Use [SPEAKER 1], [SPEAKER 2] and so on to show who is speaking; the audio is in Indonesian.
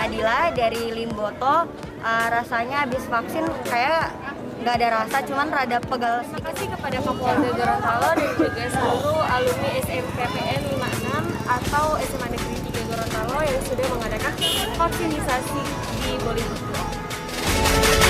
[SPEAKER 1] Adila dari Limboto. Rasanya habis vaksin kayak nggak ada rasa, cuman rada pegal sedikit sih. Kepada Kapolda Gorontalo dan juga seluruh alumni SMPPN 56 atau SMA Negeri 3 Gorontalo yang sudah mengadakan vaksinasi di Boalemo.